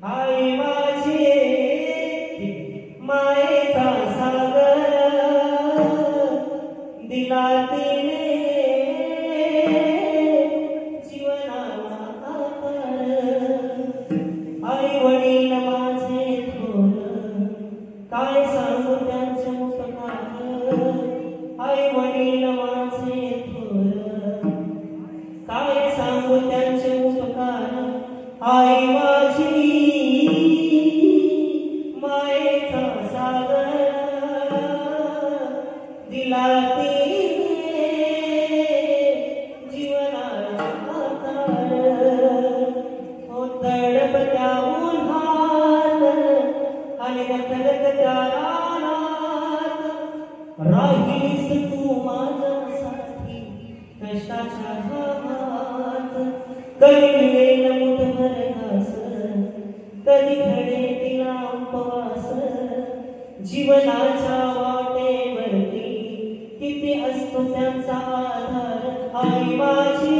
आई माझी मायेचा सागर दिला तिने जीवनाला आकार। आई वडील माझे थोर काय सांगू त्यांचे उपकार। आई वडील माझे थोर काय सांगू त्यांचे उपकार। आई माझी मायेचा सागर दिला तिने जीवनाला आकार। हो तडपत्या उन्हात आणि रखरखत्या रानात राहिलीस तू माझ्यासाठी कष्टाच्या घामात। कधी मिळेल मुठभर घास कधी घडे तिला उपवास। जीवनाच्या वाटेवरती किती असतो त्यांचा आधार। आई माझी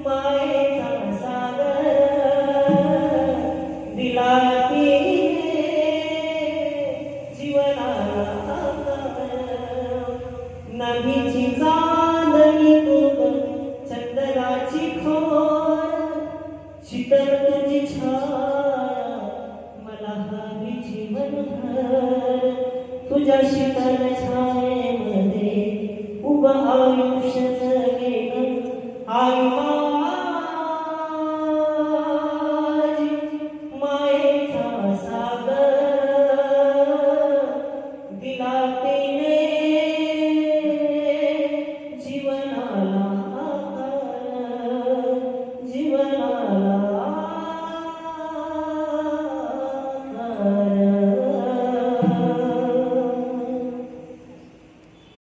मायेचा सागर दिला तिने जीवनाला आकार। नदीची चांदणी तू चंदनाची खोर शीतल